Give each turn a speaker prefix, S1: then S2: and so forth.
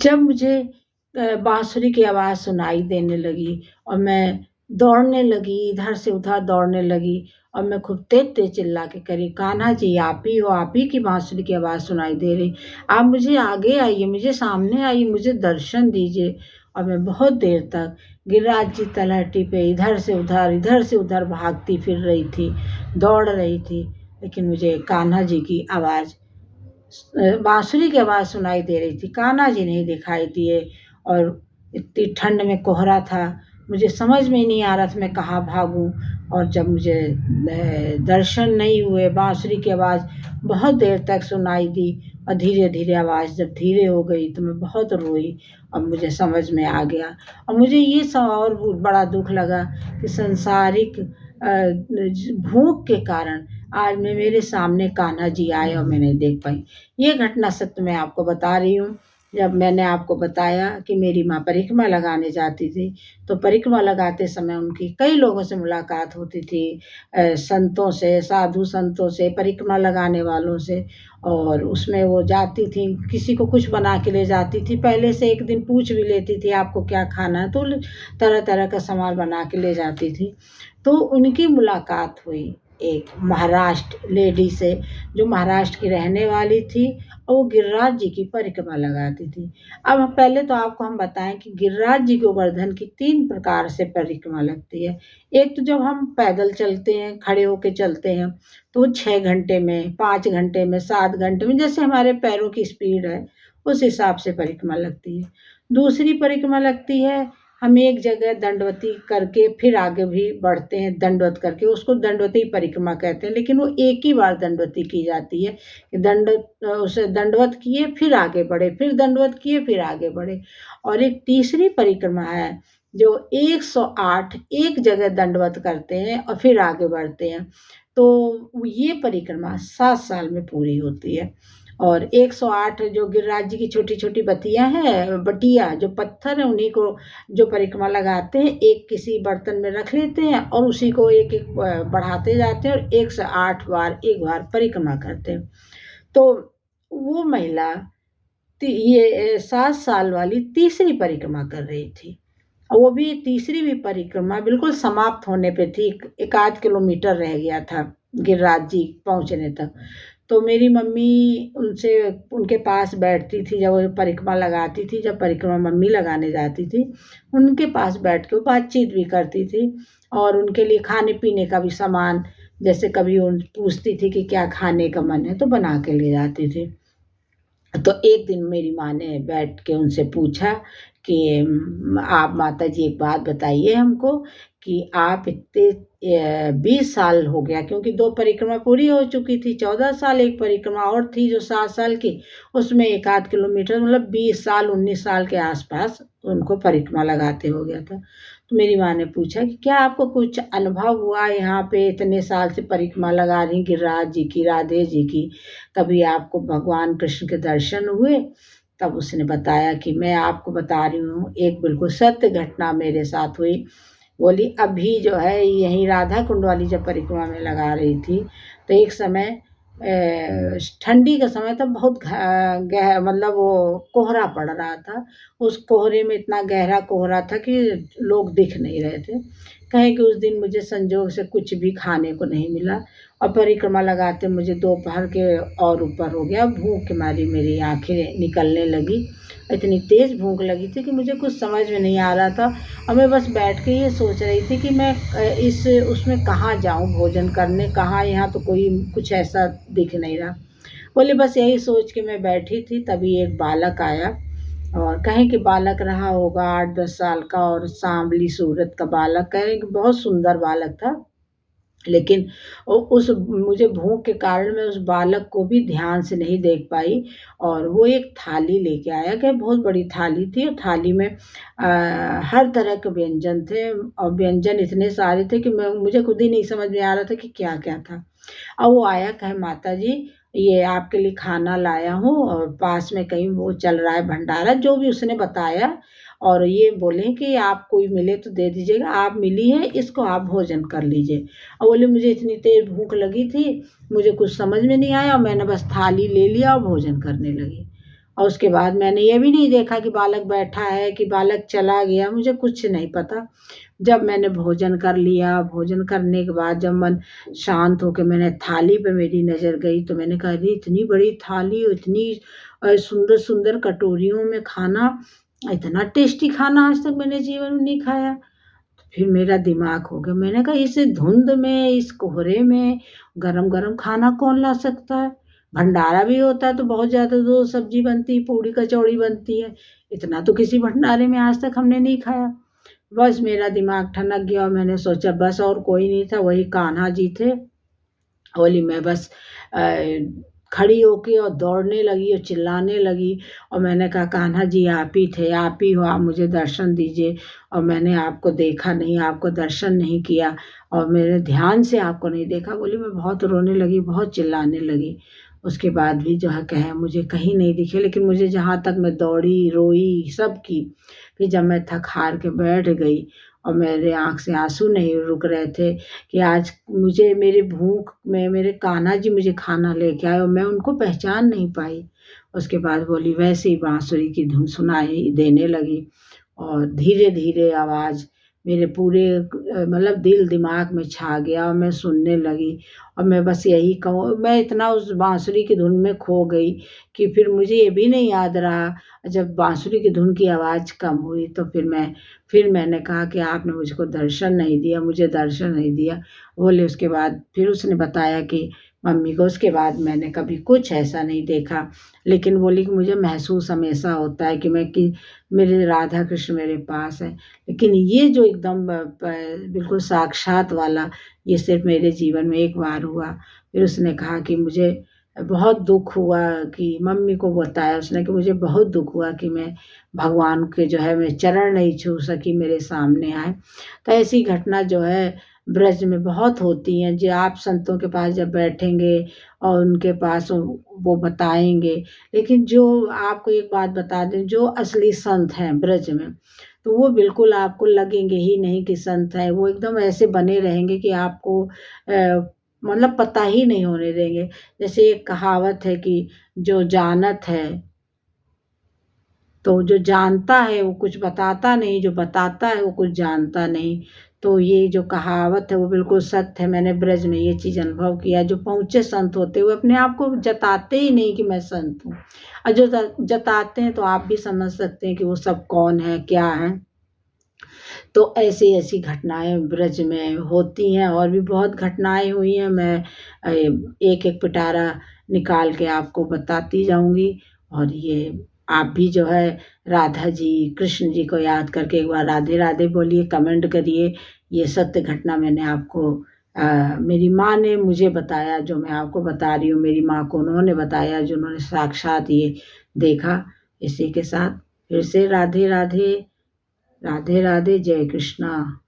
S1: जब मुझे बाँसुरी की आवाज़ सुनाई देने लगी और मैं दौड़ने लगी, इधर से उधर दौड़ने लगी और मैं खूब तेज़-तेज़ चिल्ला के करी, "कान्हा जी आप ही हो, आप ही की बाँसुरी की आवाज़ सुनाई दे रही। आप मुझे आगे आइए, मुझे सामने आइए, मुझे दर्शन दीजिए।" और मैं बहुत देर तक गिरिराज जी तलहटी पे इधर से उधर भागती फिर रही थी, दौड़ रही थी, लेकिन मुझे कान्हा जी की आवाज़ बाँसुरी की आवाज़ सुनाई दे रही थी, कान्हा जी नहीं दिखाई दिए और इतनी ठंड में कोहरा था, मुझे समझ में ही नहीं आ रहा था मैं कहाँ भागूँ। और जब मुझे दर्शन नहीं हुए, बाँसुरी की आवाज़ बहुत देर तक सुनाई दी और धीरे-धीरे आवाज़ जब धीरे हो गई तो मैं बहुत रोई और मुझे समझ में आ गया। और मुझे ये और बड़ा दुःख लगा कि सांसारिक भूख के कारण आज मेरे सामने कान्हा जी आए और मैं नहीं देख पाई। ये घटना सत्य मैं आपको बता रही हूँ। जब मैंने आपको बताया कि मेरी माँ परिक्रमा लगाने जाती थी, तो परिक्रमा लगाते समय उनकी कई लोगों से मुलाकात होती थी, संतों से, साधु संतों से, परिक्रमा लगाने वालों से। और उसमें वो जाती थीं, किसी को कुछ बना के ले जाती थी, पहले से एक दिन पूछ भी लेती थी आपको क्या खाना है, तो तरह-तरह का सामान बना के ले जाती थी। तो उनकी मुलाकात हुई एक महाराष्ट्र लेडी से, जो महाराष्ट्र की रहने वाली थी और वो गिरिराज जी की परिक्रमा लगाती थी। अब पहले तो आपको हम बताएँ कि गिरिराज जी गोवर्धन की 3 प्रकार से परिक्रमा लगती है। एक तो जब हम पैदल चलते हैं, खड़े होके चलते हैं, तो 6 घंटे में, 5 घंटे में, 7 घंटे में, जैसे हमारे पैरों की स्पीड है, उस हिसाब से परिक्रमा लगती है। दूसरी परिक्रमा लगती है, हम एक जगह दंडवती करके फिर आगे भी बढ़ते हैं दंडवत करके, उसको दंडवती परिक्रमा कहते हैं, लेकिन वो एक ही बार दंडवती की जाती है कि उसे दंडवत किए फिर आगे बढ़े, फिर दंडवत किए फिर आगे बढ़े। और एक तीसरी परिक्रमा है जो 108 एक जगह दंडवत करते हैं और फिर आगे बढ़ते हैं। तो ये परिक्रमा 7 साल में पूरी होती है। और 108 जो गिरिराज जी की छोटी-छोटी बटिया जो पत्थर है उन्हीं को जो परिक्रमा लगाते हैं, एक किसी बर्तन में रख लेते हैं और उसी को एक-एक बढ़ाते जाते हैं और 108 बार एक बार परिक्रमा करते हैं। तो वो महिला ये 7 साल वाली तीसरी परिक्रमा कर रही थी। और वो भी तीसरी भी परिक्रमा बिल्कुल समाप्त होने पे थी, एक आध किलोमीटर रह गया था गिरिराज जी पहुँचने तक। तो मेरी मम्मी उनसे उनके पास बैठती थी जब वो परिक्रमा लगाती थी, जब परिक्रमा मम्मी लगाने जाती थी, उनके पास बैठ के वो बातचीत भी करती थी और उनके लिए खाने-पीने का भी सामान, जैसे कभी उन पूछती थी कि क्या खाने का मन है, तो बना के ले जाती थी। तो एक दिन मेरी माँ ने बैठ के उनसे पूछा कि आप माताजी एक बात बताइए हमको कि आप इतने 20 साल हो गया, क्योंकि 2 परिक्रमा पूरी हो चुकी थी, 14 साल एक परिक्रमा और थी जो 7 साल की, उसमें 1 आध किलोमीटर मतलब 20 साल 19 साल के आस-पास उनको परिक्रमा लगाते हो गया था। तो मेरी माँ ने पूछा कि क्या आपको कुछ अनुभव हुआ यहाँ पे इतने साल से परिक्रमा लगा रही गिरिराज जी की, राधे जी की, कभी आपको भगवान कृष्ण के दर्शन हुए? तब उसने बताया कि मैं आपको बता रही हूँ, एक बिल्कुल सत्य घटना मेरे साथ हुई। बोली अभी जो है यहीं राधा कुंड वाली जब परिक्रमा में लगा रही थी, तो एक समय ठंडी का समय था, बहुत मतलब वो कोहरा पड़ रहा था। उस कोहरे में इतना गहरा कोहरा था कि लोग दिख नहीं रहे थे। कहें कि उस दिन मुझे संजोग से कुछ भी खाने को नहीं मिला और परिक्रमा लगाते मुझे दोपहर के और ऊपर हो गया। भूख के मारी मेरी आँखें निकलने लगी। इतनी तेज़ भूख लगी थी कि मुझे कुछ समझ में नहीं आ रहा था और मैं बस बैठ के ये सोच रही थी कि मैं इस उसमें कहाँ जाऊँ भोजन करने, कहाँ, यहाँ तो कोई कुछ ऐसा दिख नहीं रहा। बोले बस यही सोच के मैं बैठी थी, तभी एक बालक आया और कहें कि बालक रहा होगा 8-10 साल का और सांवली सूरत का बालक, कहें कि बहुत सुंदर बालक था। लेकिन उस मुझे भूख के कारण मैं उस बालक को भी ध्यान से नहीं देख पाई और वो एक थाली लेके आया कि बहुत बड़ी थाली थी और थाली में हर तरह के व्यंजन थे और व्यंजन इतने सारे थे कि मुझे खुद ही नहीं समझ में आ रहा था कि क्या-क्या था। अब वो आया कहे माताजी ये आपके लिए खाना लाया हूँ और पास में कहीं वो चल रहा है भंडारा, जो भी उसने बताया और ये बोले कि आप कोई मिले तो दे दीजिएगा, आप मिली हैं इसको आप भोजन कर लीजिए। और बोले मुझे इतनी तेज़ भूख लगी थी, मुझे कुछ समझ में नहीं आया और मैंने बस थाली ले लिया और भोजन करने लगी। और उसके बाद मैंने ये भी नहीं देखा कि बालक बैठा है कि बालक चला गया, मुझे कुछ नहीं पता। जब मैंने भोजन कर लिया, भोजन करने के बाद जब मन शांत होके मैंने थाली पे मेरी नज़र गई तो मैंने कहा अरे इतनी बड़ी थाली और इतनी सुंदर-सुंदर कटोरियों में खाना, इतना टेस्टी खाना आज तक मैंने जीवन में नहीं खाया। फिर मेरा दिमाग हो गया, मैंने कहा इस धुंध में, इस कोहरे में गरम-गरम खाना कौन ला सकता है? भंडारा भी होता है तो बहुत ज़्यादा तो सब्जी बनती है, पूड़ी कचौड़ी बनती है, इतना तो किसी भंडारे में आज तक हमने नहीं खाया। बस मेरा दिमाग ठनक गया और मैंने सोचा बस और कोई नहीं था, वही कान्हा जी थे। बोली मैं बस खड़ी होके और दौड़ने लगी और चिल्लाने लगी और मैंने कहा कान्हा जी आप ही थे, आप ही हो, आप मुझे दर्शन दीजिए। और मैंने आपको देखा नहीं, आपको दर्शन नहीं किया और मेरे ध्यान से आपको नहीं देखा। बोली मैं बहुत रोने लगी, बहुत चिल्लाने लगी। उसके बाद भी जो है कहे मुझे कहीं नहीं दिखे, लेकिन मुझे जहाँ तक मैं दौड़ी, रोई, सब की। फिर जब मैं थक हार के बैठ गई और मेरे आँख से आँसू नहीं रुक रहे थे कि आज मुझे मेरी भूख में मेरे कान्हा जी मुझे खाना लेके आए और मैं उनको पहचान नहीं पाई। उसके बाद बोली वैसे ही बाँसुरी की धुन सुनाई देने लगी और धीरे-धीरे आवाज़ मेरे पूरे मतलब दिल दिमाग में छा गया और मैं सुनने लगी और मैं बस यही कहूँ, मैं इतना उस बाँसुरी की धुन में खो गई कि फिर मुझे ये भी नहीं याद रहा। जब बाँसुरी की धुन की आवाज़ कम हुई तो फिर मैंने कहा कि आपने मुझको दर्शन नहीं दिया, मुझे दर्शन नहीं दिया। बोले उसके बाद फिर उसने बताया कि मम्मी को उसके बाद मैंने कभी कुछ ऐसा नहीं देखा। लेकिन बोली कि मुझे महसूस हमेशा होता है कि मेरे राधा कृष्ण मेरे पास है। लेकिन ये जो एकदम बिल्कुल साक्षात वाला, ये सिर्फ़ मेरे जीवन में एक बार हुआ। फिर उसने कहा कि मुझे बहुत दुःख हुआ कि मम्मी को बताया उसने कि मुझे बहुत दुःख हुआ कि मैं भगवान के जो है मैं चरण नहीं छू सकी, मेरे सामने आए। तो ऐसी घटना जो है ब्रज में बहुत होती हैं, जो आप संतों के पास जब बैठेंगे और उनके पास वो बताएँगे। लेकिन जो आपको एक बात बता दें, जो असली संत हैं ब्रज में, तो वो बिल्कुल आपको लगेंगे ही नहीं कि संत हैं। वो एकदम ऐसे बने रहेंगे कि आपको मतलब पता ही नहीं होने देंगे। जैसे एक कहावत है कि जो जानत है, तो जो जानता है वो कुछ बताता नहीं, जो बताता है वो कुछ जानता नहीं। तो ये जो कहावत है वो बिल्कुल सत्य है। मैंने ब्रज में ये चीज़ अनुभव किया। जो पहुँचे संत होते हैं वो अपने आप को जताते ही नहीं कि मैं संत हूँ। और जो जताते हैं तो आप भी समझ सकते हैं कि वो सब कौन है, क्या हैं। तो ऐसी-ऐसी घटनाएँ ब्रज में होती हैं और भी बहुत घटनाएँ हुई हैं। मैं एक-एक पिटारा निकाल के आपको बताती जाऊँगी और ये आप भी जो है राधा जी, कृष्ण जी को याद करके एक बार राधे-राधे बोलिए, कमेंट करिए। ये सत्य घटना मैंने आपको मेरी माँ ने मुझे बताया, जो मैं आपको बता रही हूँ, मेरी माँ को उन्होंने बताया, जो उन्होंने साक्षात ये देखा। इसी के साथ फिर से राधे-राधे, राधे-राधे, जय कृष्णा।